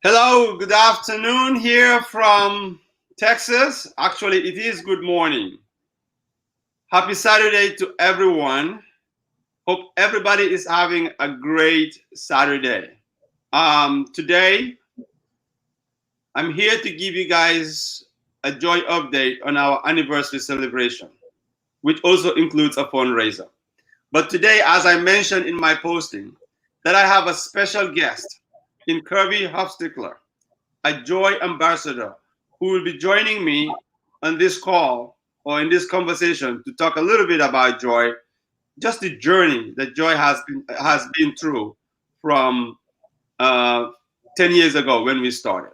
Hello, good afternoon here from Texas. Actually, it is good morning. Happy Saturday to everyone. Hope everybody is having a great Saturday. Today, I'm here to give you guys a joy update on our anniversary celebration, which also includes a fundraiser. But today, as I mentioned in my posting, that I have a special guest in Kirby Huffstickler, a JOYE ambassador, who will be joining me on this call or in this conversation to talk a little bit about JOYE, just the journey that JOYE has been through from 10 years ago when we started.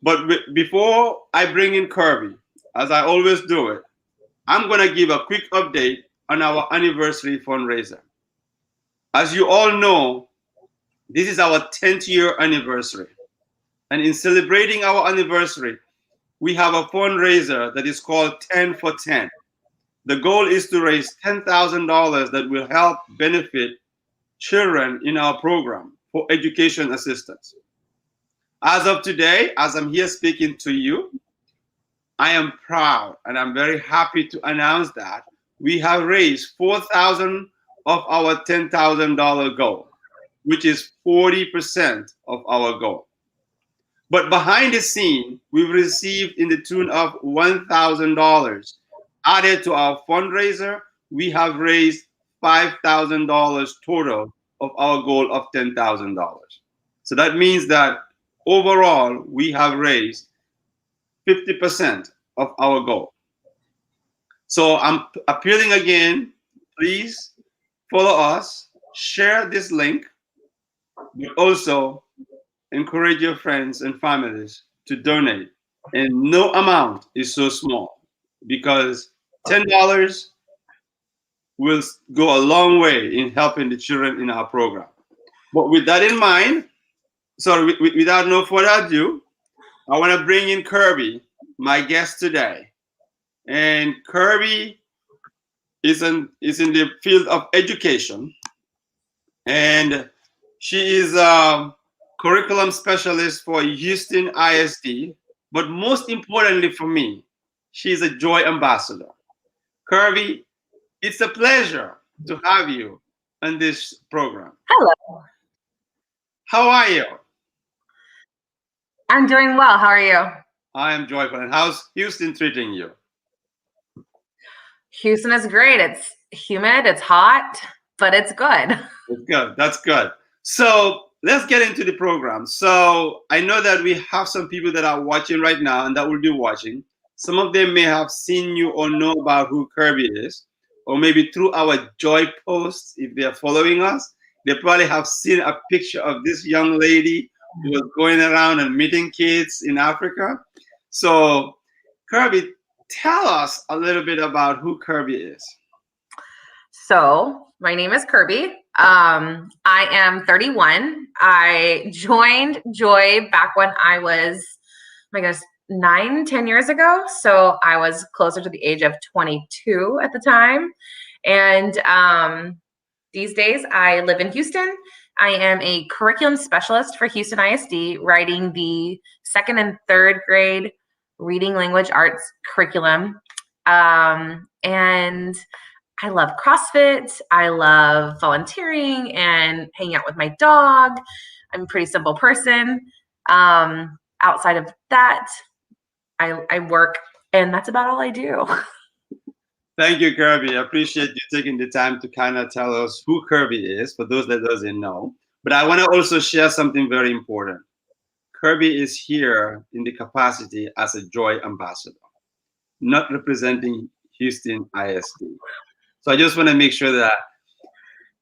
But before I bring in Kirby, as I always do it, I'm going to give a quick update on our anniversary fundraiser. As you all know, this is our 10th year anniversary. And in celebrating our anniversary, we have a fundraiser that is called 10 for 10. The goal is to raise $10,000 that will help benefit children in our program for education assistance. As of today, as I'm here speaking to you, I am proud and I'm very happy to announce that we have raised $4,000 of our $10,000 goal, which is 40% of our goal. But behind the scene, we've received in the tune of $1,000 added to our fundraiser. We have raised $5,000 total of our goal of $10,000. So that means that overall, we have raised 50% of our goal. So I'm appealing again, please follow us, share this link, but also encourage your friends and families to donate. And no amount is so small because $10 will go a long way in helping the children in our program. But with that in mind, without no further ado, I want to bring in Kirby, my guest today. And Kirby is in the field of education, and she is curriculum specialist for Houston ISD, but most importantly for me, she's a JOYE ambassador. Kirby, it's a pleasure to have you on this program. Hello. How are you? I'm doing well. How are you? I am joyful. And how's Houston treating you? Houston is great. It's humid, it's hot, but it's good. It's good. That's good. So let's get into the program. So I know that we have some people that are watching right now and that will be watching. Some of them may have seen you or know about who Kirby is, or maybe through our JOYE posts, if they're following us, they probably have seen a picture of this young lady who was going around and meeting kids in Africa. So Kirby, tell us a little bit about who Kirby is. So my name is Kirby. I am 31. I joined JOYE back when I was, 9-10 years ago. So I was closer to the age of 22 at the time. And these days I live in Houston. I am a curriculum specialist for Houston ISD, writing the 2nd and 3rd grade reading language arts curriculum. And I love CrossFit. I love volunteering and hanging out with my dog. I'm a pretty simple person. Outside of that, I work, and that's about all I do. Thank you, Kirby. I appreciate you taking the time to kind of tell us who Kirby is, for those that doesn't know. But I want to also share something very important. Kirby is here in the capacity as a JOYE ambassador, not representing Houston ISD. So I just want to make sure that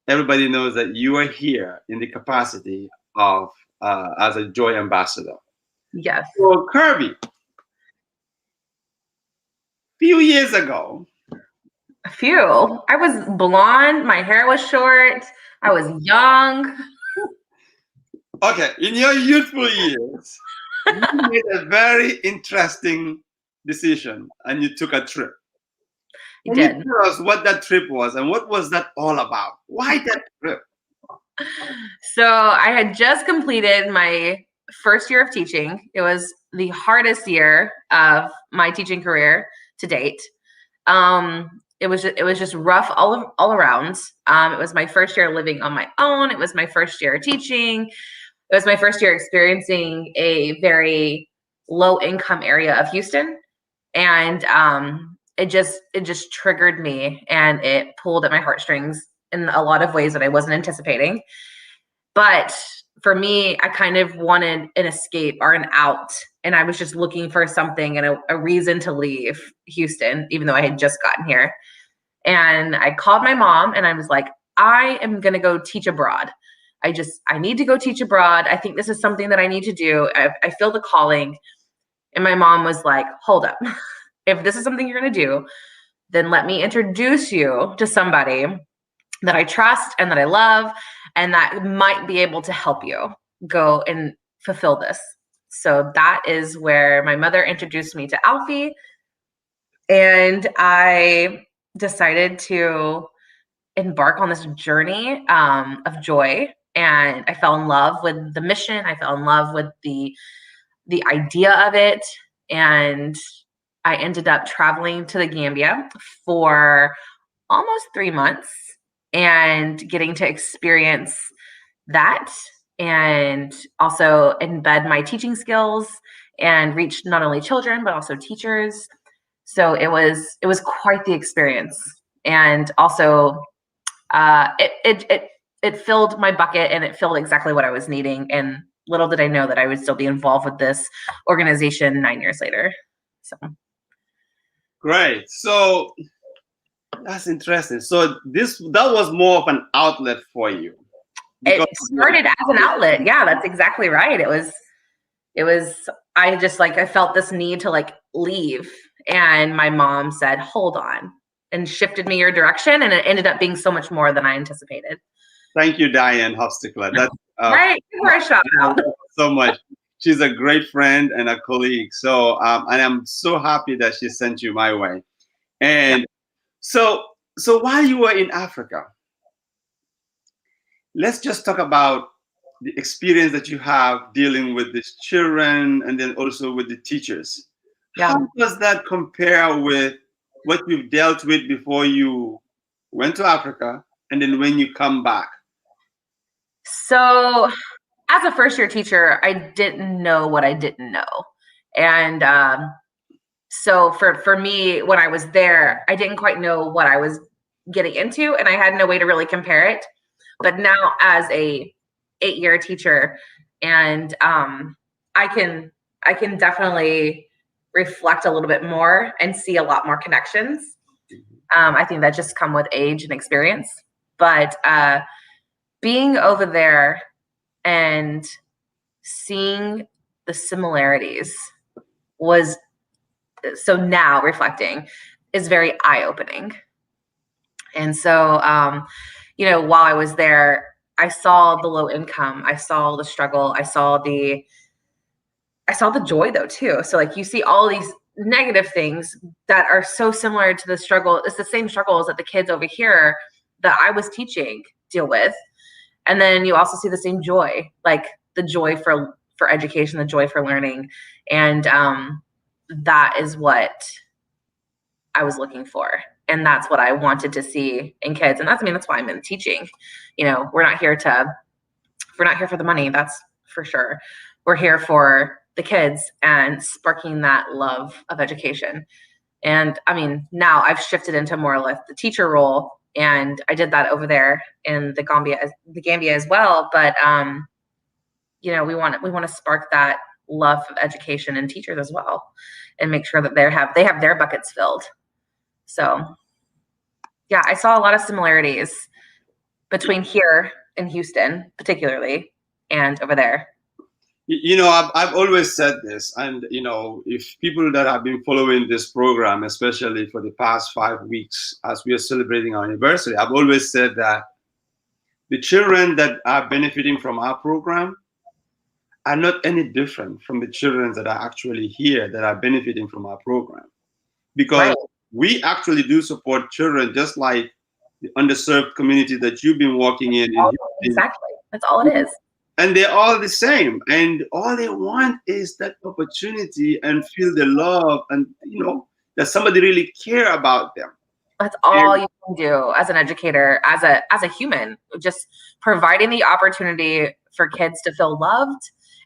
everybody knows that you are here in the capacity of as a JOYE ambassador. Yes. So Kirby, few years ago. I was blonde. My hair was short. I was young. Okay, in your youthful years, you made a very interesting decision and you took a trip. Can you tell us what that trip was and what was that all about? Why that trip? So I had just completed my first year of teaching. It was the hardest year of my teaching career to date. It was just rough all around. It was my first year living on my own. It was my first year teaching. It was my first year experiencing a very low income area of Houston. And it just triggered me, and it pulled at my heartstrings in a lot of ways that I wasn't anticipating. But for me, I kind of wanted an escape or an out, and I was just looking for something and a reason to leave Houston, even though I had just gotten here. And I called my mom and I was like, I am going to go teach abroad. I need to go teach abroad. I think this is something that I need to do. I feel the calling. And my mom was like, hold up. If this is something you're going to do, then let me introduce you to somebody that I trust and that I love and that might be able to help you go and fulfill this. So that is where my mother introduced me to Alfie, and I decided to embark on this journey of joy. And I fell in love with the mission. I fell in love with the idea of it. And I ended up traveling to the Gambia for almost 3 months and getting to experience that, and also embed my teaching skills and reach not only children, but also teachers. So it was quite the experience. And also it filled my bucket, and it filled exactly what I was needing. And little did I know that I would still be involved with this organization 9 years later. So great. So that's interesting. So that was more of an outlet for you. It started as an outlet. Yeah, that's exactly right. It was I felt this need to leave, and my mom said, hold on, and shifted me your direction, and it ended up being so much more than I anticipated. Thank you, Diane Huffstickler. That's right. Give her a shout out. So much. She's a great friend and a colleague. So and I'm so happy that she sent you my way. And so while you were in Africa, let's just talk about the experience that you have dealing with these children and then also with the teachers. Yeah. How does that compare with what you've dealt with before you went to Africa and then when you come back? So as a first year teacher, I didn't know what I didn't know. And so for me, when I was there, I didn't quite know what I was getting into, and I had no way to really compare it. But now as a 8-year teacher, and I can definitely reflect a little bit more and see a lot more connections. I think that just come with age and experience. But being over there and seeing the similarities was, so now reflecting, is very eye-opening. And so, while I was there, I saw the low income, I saw the struggle, I saw the joy though too. So you see all these negative things that are so similar to the struggle. It's the same struggles that the kids over here that I was teaching deal with. And then you also see the same joy, the joy for education, the joy for learning. And that is what I was looking for. And that's what I wanted to see in kids. And that's why I'm in teaching. We're not here for the money. That's for sure. We're here for the kids and sparking that love of education. And now I've shifted into more or less the teacher role, and I did that over there in the Gambia as well. But we want to spark that love of education in teachers as well, and make sure that they have their buckets filled. So yeah, I saw a lot of similarities between here in Houston, particularly, and over there. I've always said this, and if people that have been following this program, especially for the past 5 weeks as we are celebrating our anniversary, I've always said that the children that are benefiting from our program are not any different from the children that are actually here that are benefiting from our program, because we actually do support children just like the underserved community that you've been working in. Exactly. That's all it is. and they're all the same, and all they want is that opportunity and feel the love, and that somebody really care about them. That's all And you can do as an educator, as a human, just providing the opportunity for kids to feel loved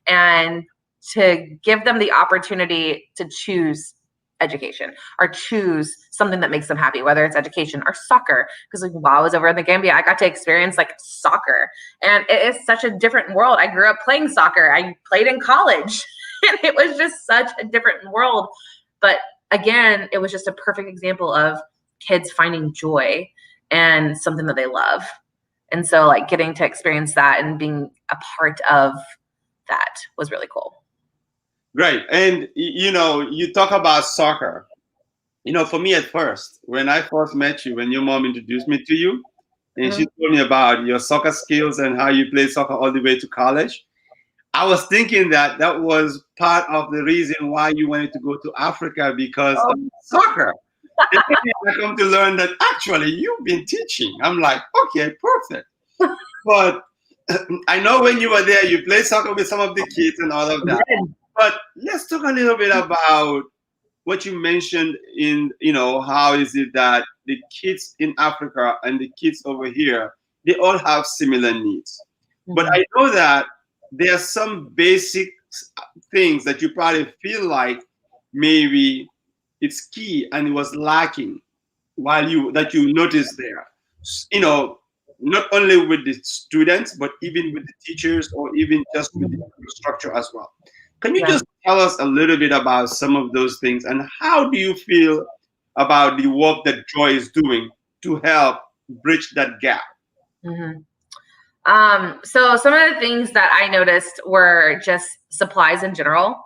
and to give them the opportunity to choose education or choose something that makes them happy, whether it's education or soccer. Because like, while I was over in the Gambia, I got to experience like soccer, and it is such a different world. I grew up playing soccer. I played in college, and it was just such a different world. But again, it was just a perfect example of kids finding joy and something that they love. And so like getting to experience that and being a part of that was really cool. great. And you talk about soccer. For me at first, when I first met you, when your mom introduced me to you, and she told me about your soccer skills and how you played soccer all the way to college, I was thinking that was part of the reason why you wanted to go to Africa, because of soccer. And then I come to learn that actually you've been teaching. I'm like, okay, perfect. But I know when you were there, you played soccer with some of the kids and all of that. But let's talk a little bit about what you mentioned in, how is it that the kids in Africa and the kids over here, they all have similar needs. But I know that there are some basic things that you probably feel like maybe it's key and it was lacking that you noticed there. Not only with the students, but even with the teachers, or even just with the structure as well. Can you just tell us a little bit about some of those things, and how do you feel about the work that JOYE is doing to help bridge that gap? So some of the things that I noticed were just supplies in general.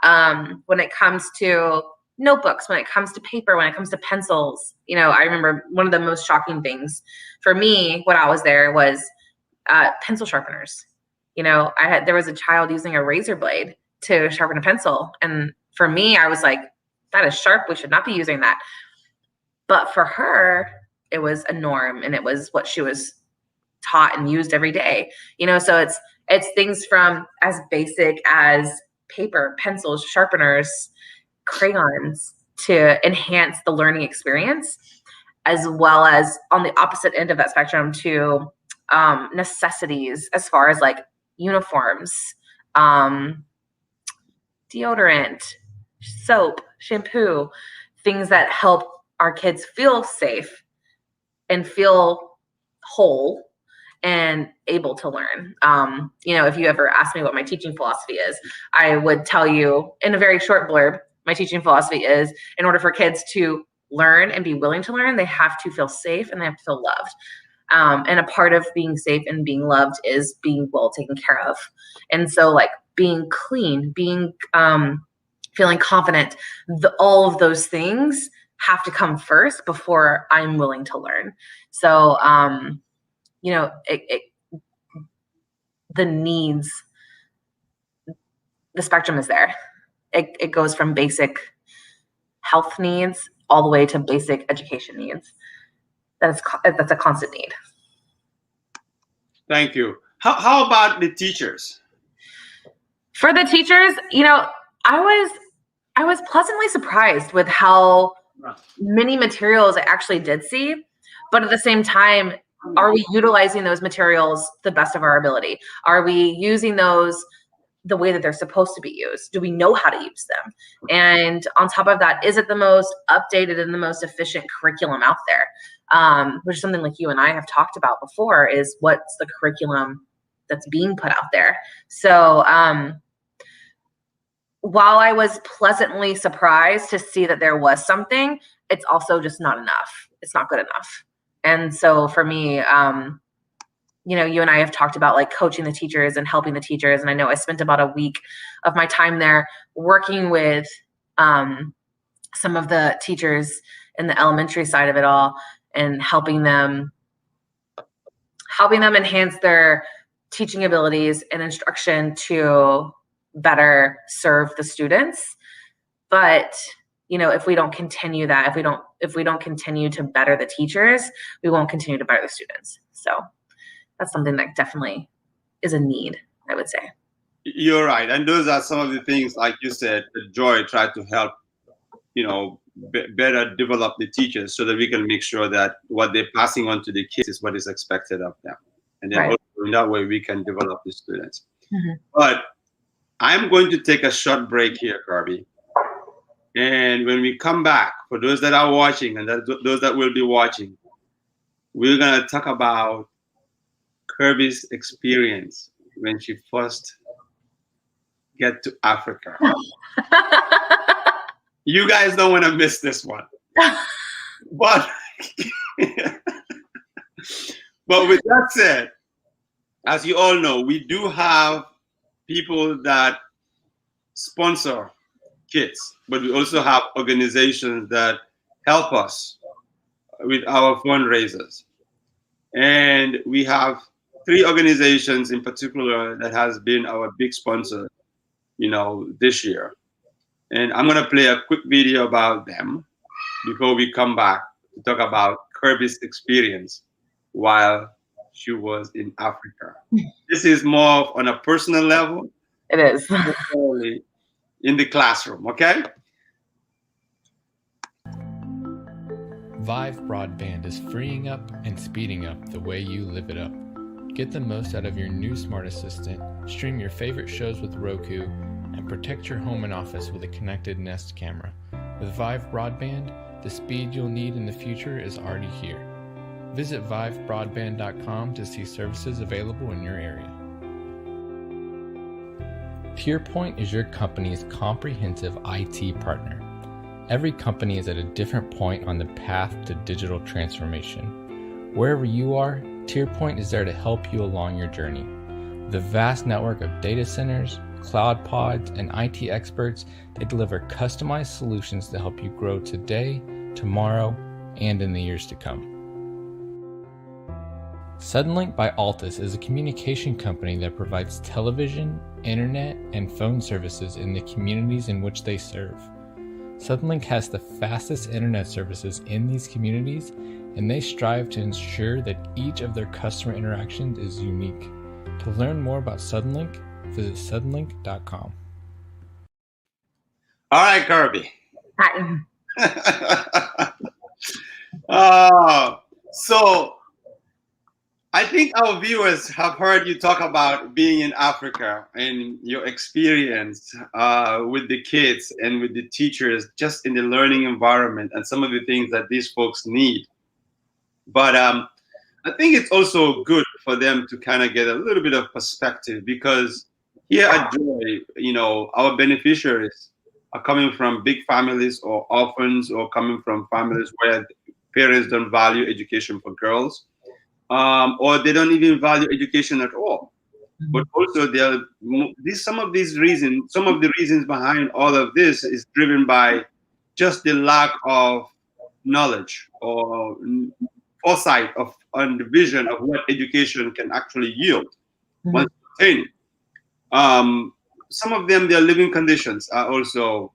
When it comes to notebooks, when it comes to paper, when it comes to pencils, I remember one of the most shocking things for me when I was there was pencil sharpeners. There was a child using a razor blade to sharpen a pencil. And for me, I was like, that is sharp. We should not be using that. But for her, it was a norm, and it was what she was taught and used every day. So it's things from as basic as paper, pencils, sharpeners, crayons to enhance the learning experience, as well as on the opposite end of that spectrum to necessities as far as like uniforms, deodorant, soap, shampoo, things that help our kids feel safe and feel whole and able to learn. If you ever ask me what my teaching philosophy is, I would tell you in a very short blurb, my teaching philosophy is, in order for kids to learn and be willing to learn, they have to feel safe and they have to feel loved. And a part of being safe and being loved is being well taken care of. And so like being clean, being feeling confident, all of those things have to come first before I'm willing to learn. So, the needs, the spectrum is there. It goes from basic health needs all the way to basic education needs. That's a constant need. Thank you. How about the teachers? For the teachers, I was pleasantly surprised with how many materials I actually did see, but at the same time, are we utilizing those materials the best of our ability? Are we using those the way that they're supposed to be used? Do we know how to use them? And on top of that, is it the most updated and the most efficient curriculum out there? Which is something like you and I have talked about before, is what's the curriculum that's being put out there. So while I was pleasantly surprised to see that there was something, it's also just not enough. It's not good enough. And so for me, you and I have talked about like coaching the teachers and helping the teachers. And I know I spent about a week of my time there working with some of the teachers in the elementary side of it all, and helping them enhance their teaching abilities and instruction to better serve the students. But if we don't continue that, if we don't continue to better the teachers, we won't continue to better the students. So that's something that definitely is a need I would say. You're right. And those are some of the things, like you said, that JOYE tried to help, better develop the teachers so that we can make sure that what they're passing on to the kids is what is expected of them. And then also in that way, we can develop the students. Mm-hmm. But I'm going to take a short break here, Kirby. And when we come back, for those that are watching and those that will be watching, we're going to talk about Kirby's experience when she first get to Africa. You guys don't want to miss this one. But with that said, as you all know, we do have people that sponsor kids, but we also have organizations that help us with our fundraisers. And we have 3 organizations in particular that has been our big sponsor, this year. And I'm going to play a quick video about them before we come back to talk about Kirby's experience while she was in Africa. This is more on a personal level. It is. In the classroom, okay? Vive Broadband is freeing up and speeding up the way you live it up. Get the most out of your new smart assistant, stream your favorite shows with Roku, and protect your home and office with a connected Nest camera. With Vive Broadband, the speed you'll need in the future is already here. Visit vivebroadband.com to see services available in your area. PurePoint is your company's comprehensive IT partner. Every company is at a different point on the path to digital transformation. Wherever you are, TierPoint is there to help you along your journey. With a vast network of data centers, cloud pods, and IT experts, they deliver customized solutions to help you grow today, tomorrow, and in the years to come. Suddenlink by Altus is a communication company that provides television, internet, and phone services in the communities in which they serve. Suddenlink has the fastest internet services in these communities, and they strive to ensure that each of their customer interactions is unique. To learn more about Suddenlink, visit suddenlink.com. All right, Kirby. Hi. So I think our viewers have heard you talk about being in Africa and your experience with the kids and with the teachers just in the learning environment and some of the things that these folks need. But I think it's also good for them to kind of get a little bit of perspective, because here at JOYE, our beneficiaries are coming from big families or orphans, or coming from families where parents don't value education for girls. Or they don't even value education at all. But also, some of the reasons behind all of this is driven by just the lack of knowledge or foresight on the vision of what education can actually yield once obtained. Some of them, their living conditions are also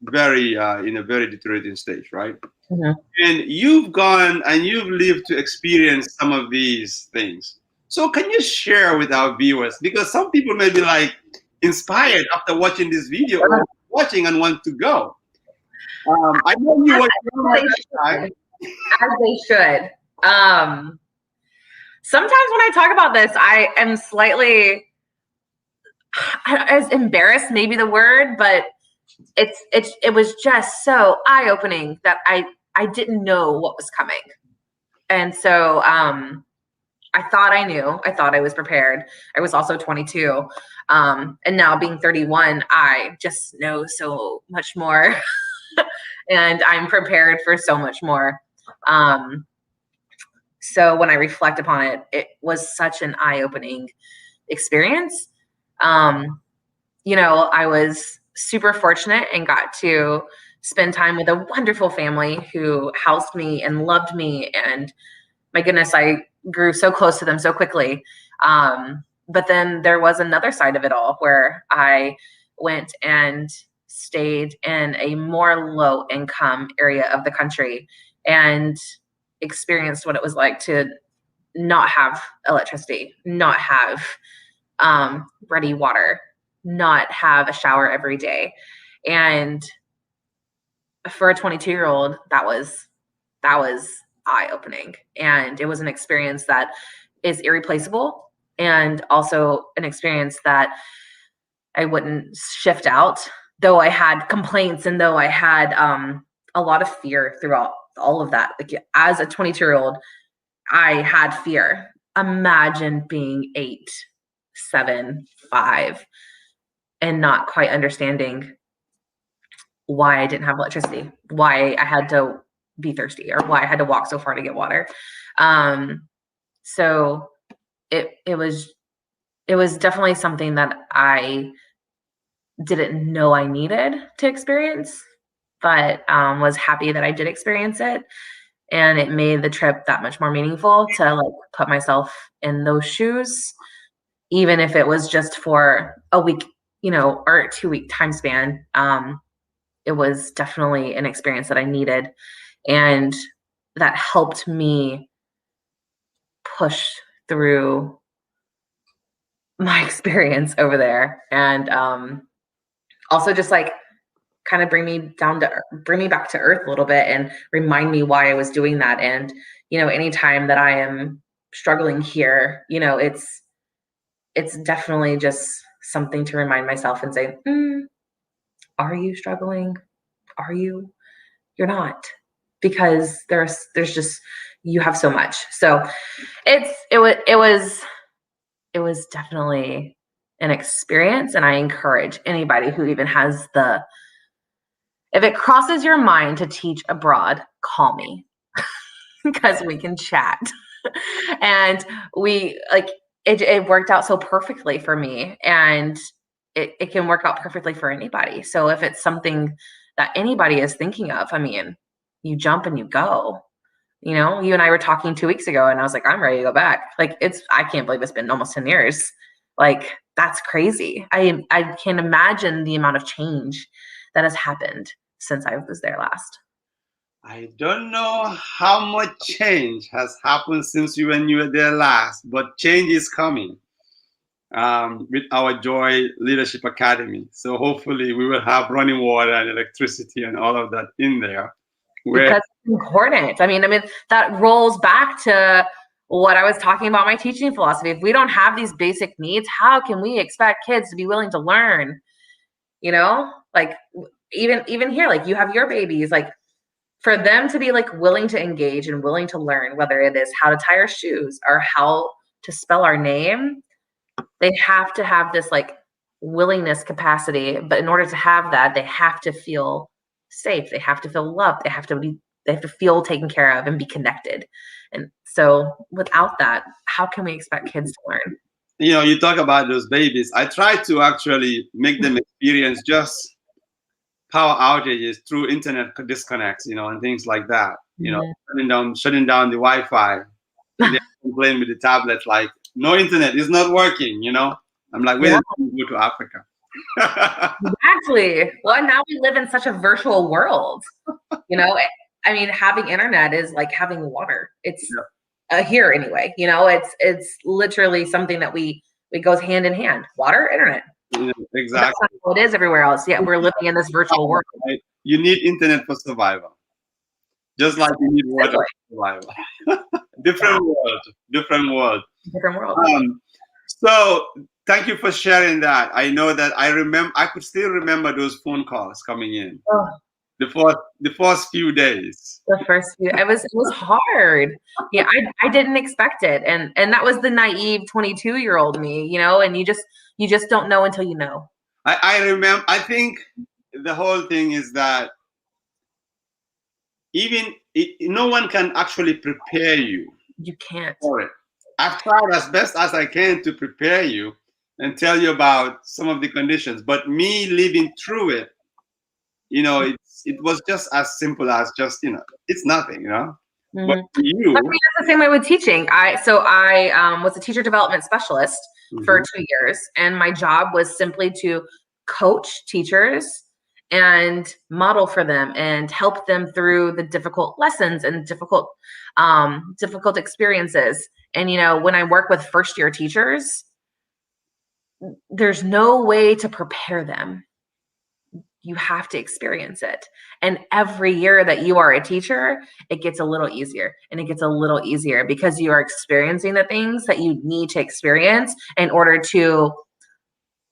very in a very deteriorating stage, right? And you've gone and you've lived to experience some of these things. So can you share with our viewers, because some people may be like inspired after watching this video or watching and want to go. I know you were as they should. Sometimes when I talk about this, I am slightly as embarrassed, maybe the word, but it was just so eye-opening that I didn't know what was coming. And so I thought I knew. I thought I was prepared. I was also 22. And now being 31, I just know so much more. And I'm prepared for so much more. So when I reflect upon it, it was such an eye-opening experience. I was super fortunate and got to spend time with a wonderful family who housed me and loved me. And my goodness, I grew so close to them so quickly. But then there was another side of it all where I went and stayed in a more low income area of the country and experienced what it was like to not have electricity, not have ready water, not have a shower every day. And for a 22-year-old, that was eye-opening. And it was an experience that is irreplaceable, and also an experience that I wouldn't shift out, though I had complaints and though I had a lot of fear throughout all of that. Like, as a 22-year-old, I had fear. Imagine being 8, 7, 5 and not quite understanding why I didn't have electricity, why I had to be thirsty, or why I had to walk so far to get water. So it was definitely something that I didn't know I needed to experience, but was happy that I did experience it. And it made the trip that much more meaningful to like put myself in those shoes, even if it was just for a week, or a 2-week time span. It was definitely an experience that I needed, and that helped me push through my experience over there. And also just like kind of bring me back to earth a little bit and remind me why I was doing that. And, anytime that I am struggling here, it's definitely just something to remind myself and say, are you struggling? Are you? You're not, because there's just, you have so much. So it was definitely an experience. And I encourage anybody who even has if it crosses your mind to teach abroad, call me because we can chat. And it worked out so perfectly for me, and it can work out perfectly for anybody. So if it's something that anybody is thinking of, you jump and you go. You and I were talking 2 weeks ago, and I was like, I'm ready to go back. Like, I can't believe it's been almost 10 years. Like, that's crazy. I can't imagine the amount of change that has happened since I was there last. I don't know how much change has happened since when you were there last, but change is coming with our JOYE Leadership Academy. So hopefully we will have running water and electricity and all of that in there. Because it's important. That rolls back to what I was talking about, my teaching philosophy. If we don't have these basic needs, how can we expect kids to be willing to learn? Like even here, like you have your babies, like for them to be like willing to engage and willing to learn, whether it is how to tie our shoes or how to spell our name, they have to have this like willingness capacity. But in order to have that, they have to feel safe. They have to feel loved. They have to feel taken care of and be connected. And so without that, how can we expect kids to learn? You talk about those babies. I try to actually make them experience just power outages through internet disconnects, and things like that. Shutting down the Wi-Fi. And they're playing with the tablets, like no internet is not working. I'm like, where did you go to Africa? Exactly. Well, now we live in such a virtual world. Having internet is like having water. It's here anyway. It's literally something that it goes hand in hand. Water, internet. Exactly. That's not how it is everywhere else. Yet we're living in this virtual world. You need internet for survival, just like you need water for survival. Different world. So thank you for sharing that. I know that I could still remember those phone calls coming in. Oh. The first few days. It was hard. Yeah, I didn't expect it. And that was the naive 22-year-old me, and you just don't know until you know. I remember, I think the whole thing is that no one can actually prepare you. You can't. For it. I've tried as best as I can to prepare you and tell you about some of the conditions, but me living through it, it was just as simple as just, it's nothing, Mm-hmm. But for you, that's the same way with teaching. I was a teacher development specialist for 2 years, and my job was simply to coach teachers and model for them and help them through the difficult lessons and difficult experiences. And when I work with first-year teachers, there's no way to prepare them. You have to experience it. And every year that you are a teacher, it gets a little easier, and it gets a little easier because you are experiencing the things that you need to experience in order to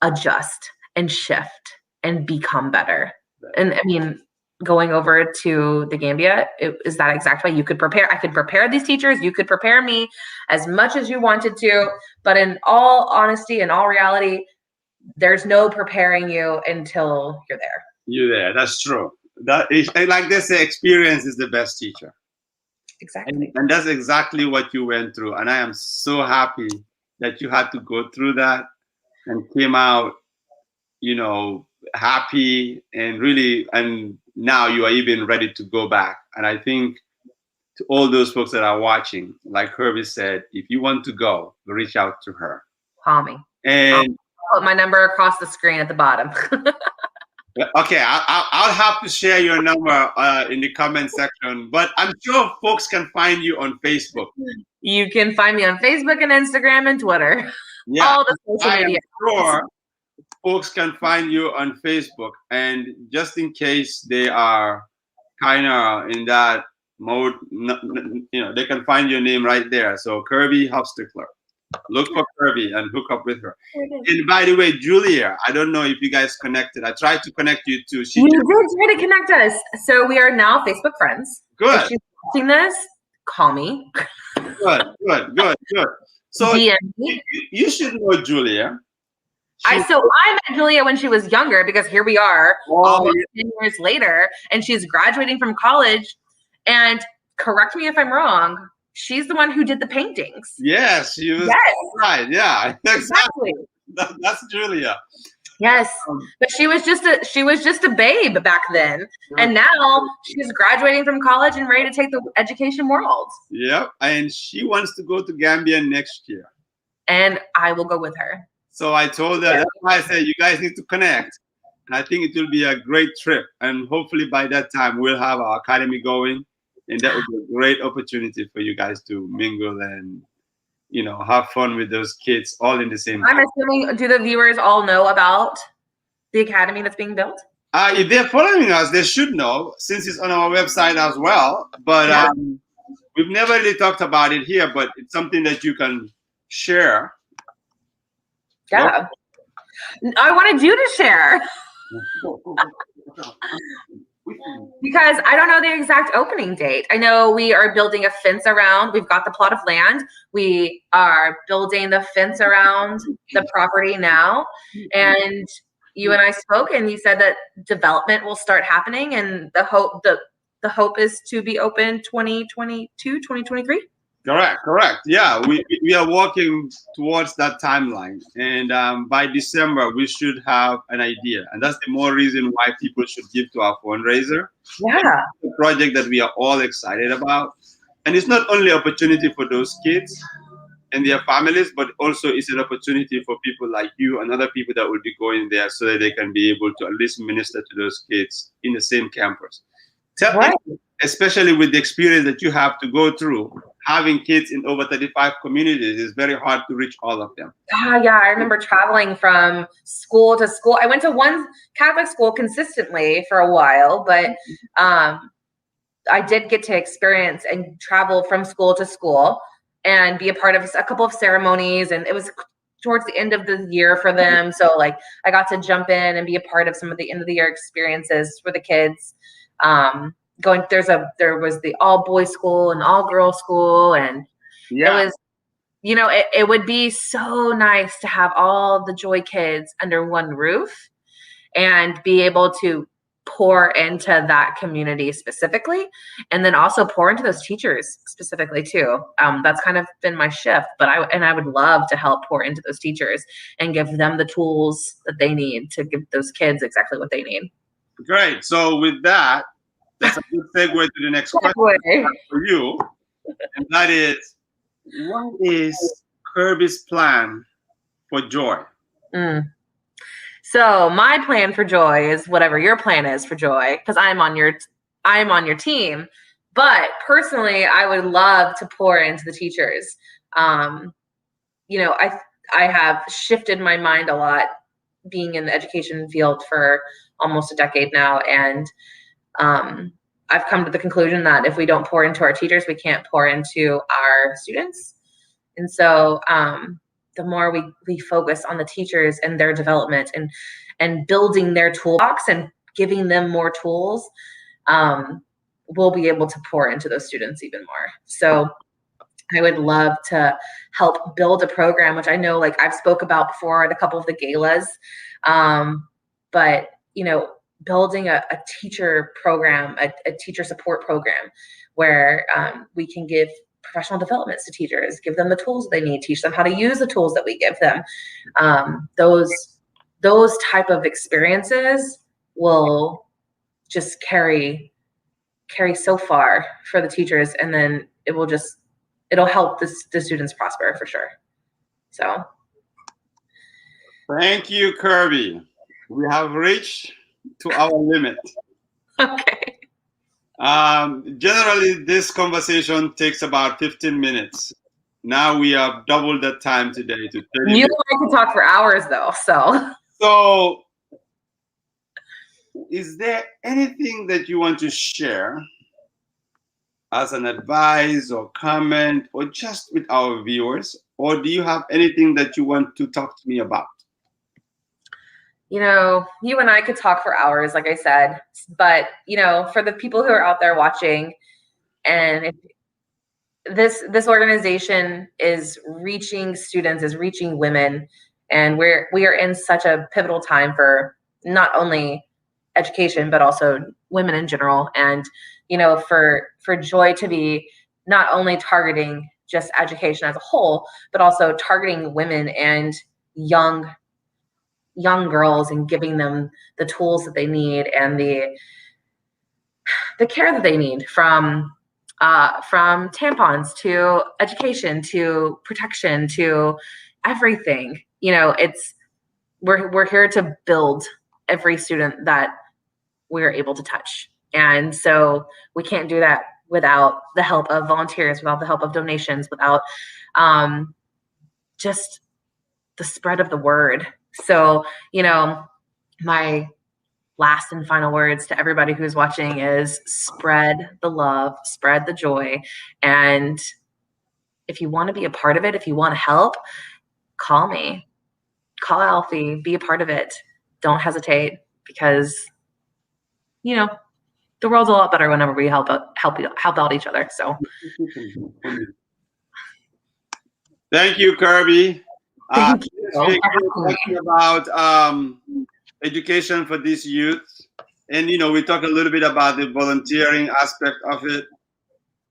adjust and shift and become better. And I mean, going over to the Gambia, is that exact way you could prepare. I could prepare these teachers. You could prepare me as much as you wanted to. But in all honesty, in all reality, there's no preparing you until you're there. You're there. That's true. That is, like they say, experience is the best teacher. Exactly. And that's exactly what you went through. And I am so happy that you had to go through that and came out, you know, happy and really, and now you are even ready to go back. And I think to all those folks that are watching, like Kirby said, if you want to go, reach out to her. Call me. And I'll put my number across the screen at the bottom. okay, I'll have to share your number in the comment section, but I'm sure folks can find you on Facebook. You can find me on Facebook and Instagram and Twitter. Yeah, all the social media. I'm sure folks can find you on Facebook, and just in case they are kind of in that mode, you know, they can find your name right there. So Kirby Huffstickler. Look for Kirby and hook up with her. And by the way, Julia, I don't know if you guys connected. I tried to connect you too. You did try to connect us. So we are now Facebook friends. Good. If she's watching this, call me. Good. So you should know Julia. I met Julia when she was younger, because here we are almost 10 years later, and she's graduating from college. And correct me if I'm wrong, she's the one who did the paintings. Yes, she was. Yes. Right. Yeah. Exactly. That's Julia. Yes, but she was just a babe back then, and now she's graduating from college and ready to take the education world. Yep, and she wants to go to Gambia next year. And I will go with her. So I told her, that's why I said you guys need to connect. And I think it will be a great trip. And hopefully by that time we'll have our academy going, and that would be a great opportunity for you guys to mingle and, you know, have fun with those kids all in the same time. I'm assuming, do the viewers all know about the academy that's being built? If they're following us, they should know, since it's on our website as well. But we've never really talked about it here, but it's something that you can share. Yeah. I wanted you to share. Because I don't know the exact opening date. I know we are building a fence around. We've got the plot of land. We are building the fence around the property now. And you and I spoke, and you said that development will start happening, and the hope is to be open 2022, 2023. Correct. Yeah, we are working towards that timeline, and by December we should have an idea, and that's the more reason why people should give to our fundraiser. Yeah, it's a project that we are all excited about, and it's not only opportunity for those kids and their families, but also it's an opportunity for people like you and other people that will be going there, so that they can be able to at least minister to those kids in the same campus. Right. Especially with the experience that you have to go through, having kids in over 35 communities is very hard to reach all of them. Yeah, I remember traveling from school to school. I went to one Catholic school consistently for a while, but I did get to experience and travel from school to school and be a part of a couple of ceremonies, and it was towards the end of the year for them. So like I got to jump in and be a part of some of the end of the year experiences for the kids. There was the all boys school and all girls school, and it was, you know, it would be so nice to have all the JOYE kids under one roof and be able to pour into that community specifically, and then also pour into those teachers specifically too. That's kind of been my shift, but I would love to help pour into those teachers and give them the tools that they need to give those kids exactly what they need. Great. So with that, that's a good segue to the next question for you. And that is, what is Kirby's plan for JOYE? So my plan for JOYE is whatever your plan is for JOYE, because I'm on your team. But personally, I would love to pour into the teachers. You know, I have shifted my mind a lot being in the education field for almost a decade now. And I've come to the conclusion that if we don't pour into our teachers, we can't pour into our students. And so the more we focus on the teachers and their development and building their toolbox and giving them more tools, we'll be able to pour into those students even more. So I would love to help build a program, which I know like I've spoke about before at a couple of the galas. But, you know, building a teacher program, a teacher support program where we can give professional developments to teachers, give them the tools they need, teach them how to use the tools that we give them. Those type of experiences will just carry so far for the teachers, and then it'll help the students prosper for sure. So thank you, Kirby. We have reached to our limit. Okay. Generally, this conversation takes about 15 minutes. Now we have doubled the time today to 30 minutes. You and I could talk for hours though, so. So, is there anything that you want to share as an advice or comment or just with our viewers? Or do you have anything that you want to talk to me about? You know, you and I could talk for hours, like I said, but, you know, for the people who are out there watching, and if this organization is reaching students, is reaching women, and we are in such a pivotal time for not only education, but also women in general. And, you know, for JOYE to be not only targeting just education as a whole, but also targeting women and young girls and giving them the tools that they need and the care that they need, from tampons to education to protection to everything. You know, we're here to build every student that we're able to touch. And so we can't do that without the help of volunteers, without the help of donations, without just the spread of the word. So, you know, my last and final words to everybody who's watching is spread the love, spread the joy. And if you want to be a part of it, if you want to help, call me, call Alfie, be a part of it. Don't hesitate, because, you know, the world's a lot better whenever we help out each other. So thank you, Kirby. Thank you. Talking about education for these youth, and you know, we talk a little bit about the volunteering aspect of it.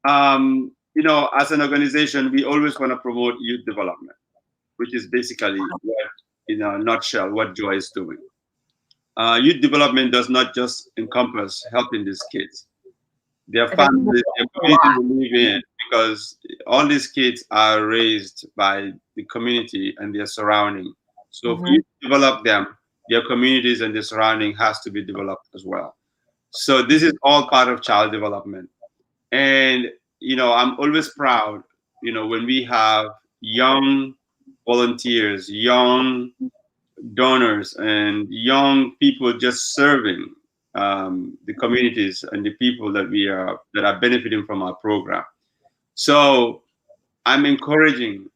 You know, as an organization, we always want to promote youth development, which is basically what, in a nutshell, what JOYE is doing. Youth development does not just encompass helping these kids, their families, their community to live in, because all these kids are raised by the community and their surrounding. So for you to develop them, their communities and their surrounding has to be developed as well. So this is all part of child development. And, you know, I'm always proud, you know, when we have young volunteers, young donors, and young people just serving the communities and the people that are benefiting from our program. So I'm encouraging,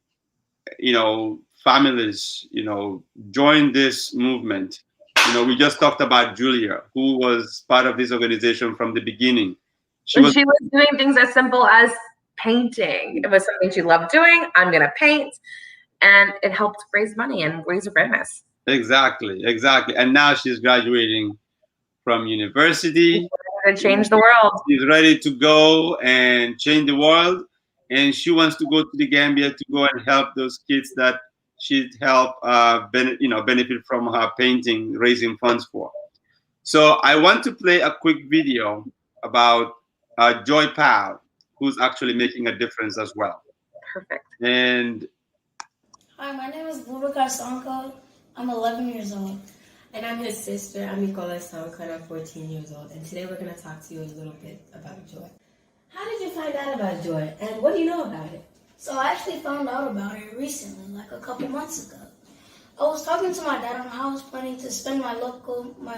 you know, families, you know, join this movement. You know, we just talked about Julia, who was part of this organization from the beginning. She was doing things as simple as painting. It was something she loved doing. I'm going to paint. And it helped raise money and raise awareness. Exactly. And now she's graduating from university. To change the world. She's ready to go and change the world. And she wants to go to the Gambia to go and help those kids that she'd help benefit from her painting, raising funds for. So I want to play a quick video about Joy Pal, who's actually making a difference as well. Perfect. And hi, my name is Bubakar Sanko. I'm 11 years old. And I'm his sister. I'm Nicola Sanko, and I'm 14 years old. And today we're going to talk to you a little bit about JOYE. How did you find out about JOYE, and what do you know about it? So I actually found out about it recently, like a couple months ago. I was talking to my dad on how I was planning to spend my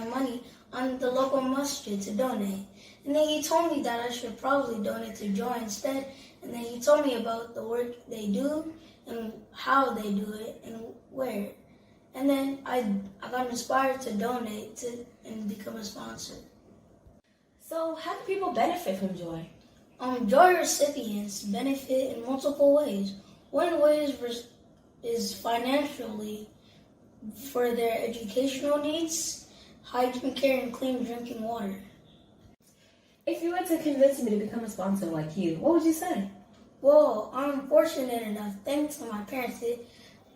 money on the local masjid to donate. And then he told me that I should probably donate to JOYE instead. And then he told me about the work they do and how they do it and where. And then I got inspired to donate and become a sponsor. So how do people benefit from JOYE? JOYE recipients benefit in multiple ways. One way is financially for their educational needs, hygiene care, and clean drinking water. If you were to convince me to become a sponsor like you, what would you say? Well, I'm fortunate enough, thanks to my parents, to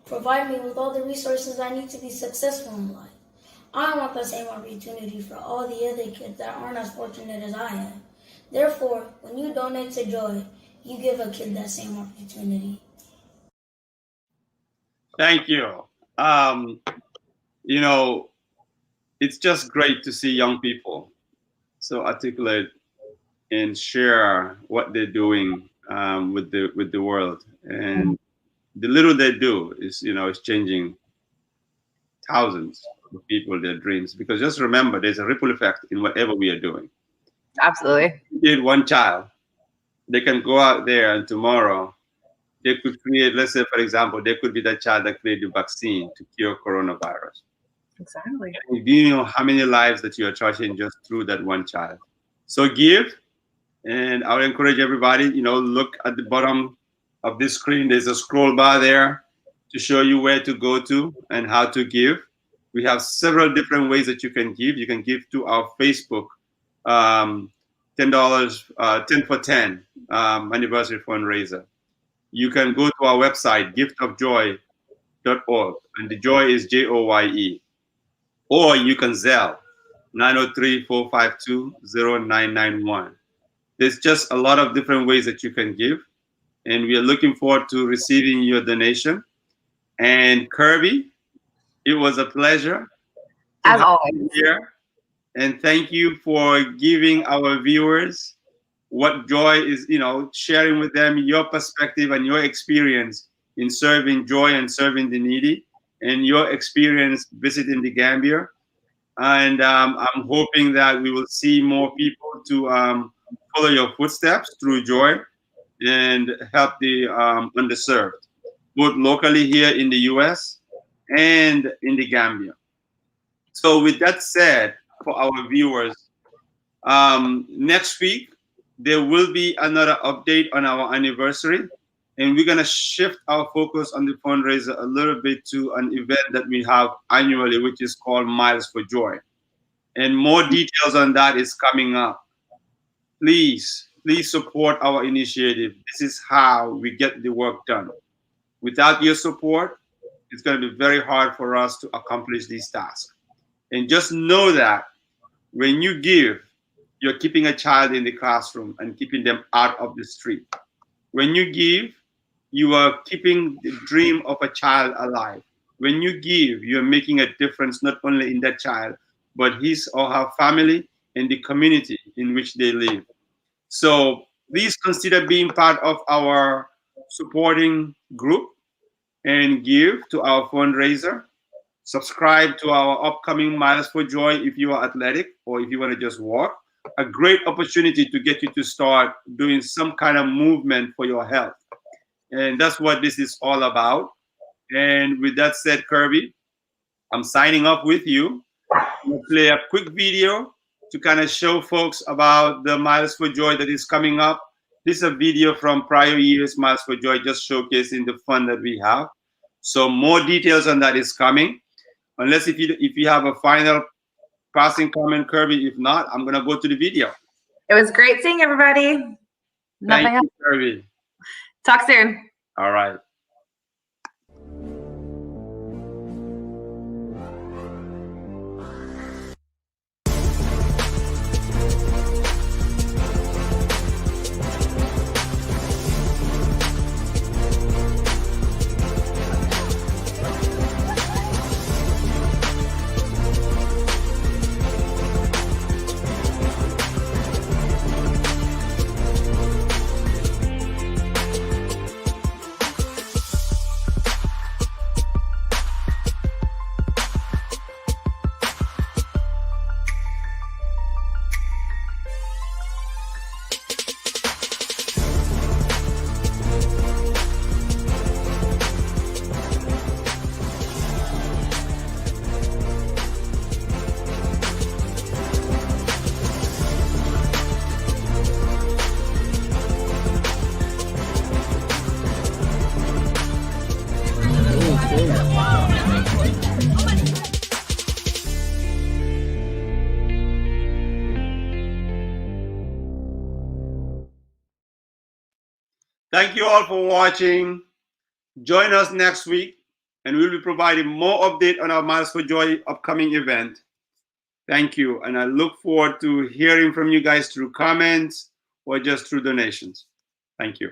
provide me with all the resources I need to be successful in life. I want the same opportunity for all the other kids that aren't as fortunate as I am. Therefore, when you donate to JOYE, you give a kid that same opportunity. Thank you. You know, it's just great to see young people so articulate and share what they're doing with the world, and the little they do is, you know, is changing thousands of people, their dreams. Because just remember, there's a ripple effect in whatever we are doing. Absolutely. Did one child, they can go out there and tomorrow they could create, let's say, for example, they could be the child that created the vaccine to cure coronavirus. Exactly. And do you know how many lives that you are touching just through that one child? So give, and I would encourage everybody, you know, look at the bottom of this screen. There's a scroll bar there to show you where to go to and how to give. We have several different ways that you can give. You can give to our Facebook $10, 10 for 10 anniversary fundraiser. You can go to our website, giftofjoy.org, and the joy is JOYE. Or you can Zelle 903-452-0991. There's just a lot of different ways that you can give, and we are looking forward to receiving your donation. And Kirby, it was a pleasure As always. here, and thank you for giving our viewers what JOYE is, you know, sharing with them your perspective and your experience in serving JOYE and serving the needy, and your experience visiting the Gambia. And I'm hoping that we will see more people to follow your footsteps through JOYE and help the underserved, both locally here in the US and in the Gambia. So with that said, for our viewers, next week, there will be another update on our anniversary, and we're gonna shift our focus on the fundraiser a little bit to an event that we have annually, which is called Miles for JOYE. And more details on that is coming up. Please support our initiative. This is how we get the work done. Without your support, it's gonna be very hard for us to accomplish these tasks. And just know that when you give, you're keeping a child in the classroom and keeping them out of the street. When you give, you are keeping the dream of a child alive. When you give, you're making a difference not only in that child, but his or her family and the community in which they live. So please consider being part of our supporting group and give to our fundraiser. Subscribe to our upcoming Miles for JOYE if you are athletic or if you want to just walk. A great opportunity to get you to start doing some kind of movement for your health. And that's what this is all about. And with that said, Kirby, I'm signing off with you. I'm going to play a quick video to kind of show folks about the Miles for JOYE that is coming up. This is a video from prior years, Miles for JOYE, just showcasing the fun that we have. So more details on that is coming. Unless if you have a final passing comment, Kirby. If not, I'm gonna go to the video. It was great seeing everybody. Nothing else. Kirby. Talk soon. All right. Thank you all for watching. Join us next week, and we'll be providing more update on our Miles for Joy upcoming event. Thank you, and I look forward to hearing from you guys through comments or just through donations. Thank you.